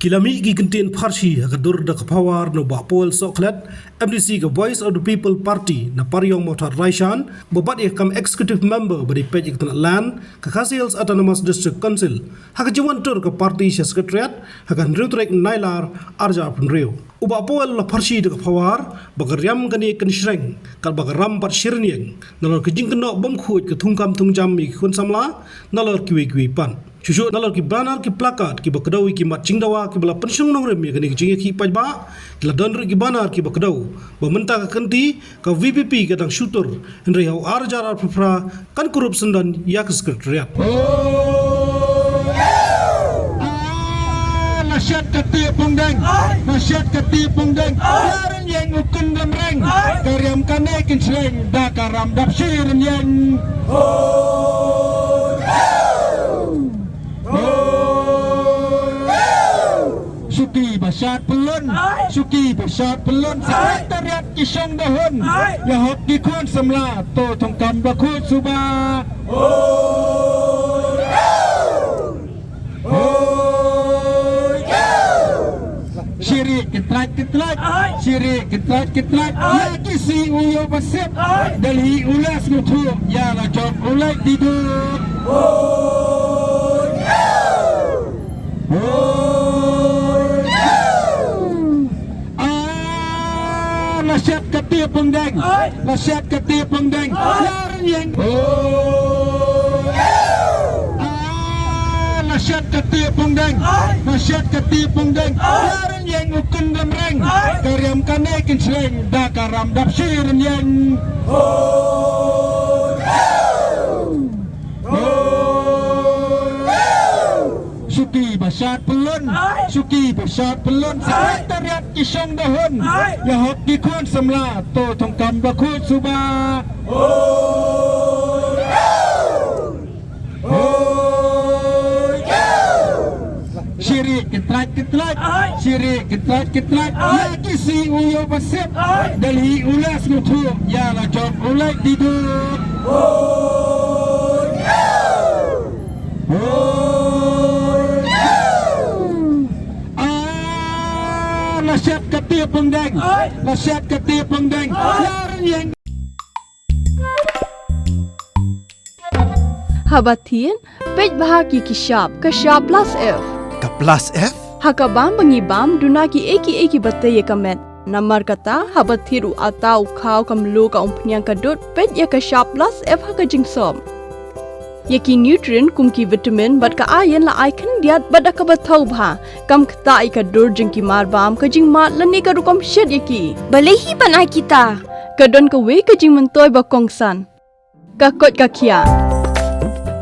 Kilami gigantiin parsi hakadur da kapawar no bapol soklet MDC ka Voice of the People Party na Paryong Motor Raishan bobat kam executive member badi pej iktan land ka Khasiels Autonomous District Council haka jiwantur ka party secretariat haka nriutrek nailar arja punreu ubapol la parsi da kapawar bagaryam kani kan shreng kal bagaram pat shirnieng nalor ka jingkno bom khuj ka thungkam thungjam mi khun samla nalor kiwi pan Cucu nalor ki banner ki plakat ki bakdau ki mat cingdawa ki bala pensyung nong rem ki jingi ki pajba ki la donru ki banner ki bakdau bamenta ka kanti ka VPP ka dang shooter henry hau arjar arpra kan kurup sendan yak sekretariat Masyad ketiap pungdeng Masyad ketiap pungdeng Yaran yang ukun lemreng Karyam kanekin seleng Da karam dap syirin yang Suki Basyad Pelun Suki Basyad Pelun Sekretariat Kisong Dahun Yahok Dikun Semla To Tongkam Bakut Subah Syirik ketrat Syirik ketrat Ya kisi uyo basip Dalhi ulas ngutu Ya lajok ulai diduk Masyad ketiap pungdeng Masyad ketiap pungdeng Yaran yang Masyad ketiap pungdeng Masyad ketiap pungdeng Yaran yang ukun lemreng Karyam kanekin seleng Da karam dap syirin yang Suki Basyad Pelun Suki Basyad Pelun Sekretariat Kisong Dahun Yahok Dikun Semla To Tongkam Bakut Subah Syirik ketrat Syirik ketrat Ya kisi uyo basip Dalhi ulas ngutu Ya lajok ulai diduk Masyad ketiap pungdeng Masyad ketiap pungdeng Yaran yang Habatin pej bahagi kishap kashap plus F Ka plus F? hakabam bangibam dunaki eki batay kamet namar kata habathiru atau khaw kamlu ka umpnyang kadut pej ya kashap plus F haka jingsom Yaki nutrient kumki vitamin bat ka ayan la icon diat bada ka bathau bha kam khta ai ka dur jingki mar bam ka jing mat lani ka rukom shed yaki balehi banai kita ka don ka we ka jing mentoy ba kongsan ka kot ka khia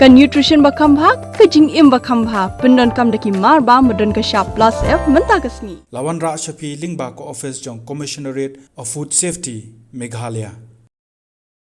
ka nutrition ba kham bha ka jing im ba kham bha pendon kam daki mar ba modon ka sharp plus F menta ka sni Lawan Ra Shafi Lingba ko office jong Commissionerate of Food Safety Meghalaya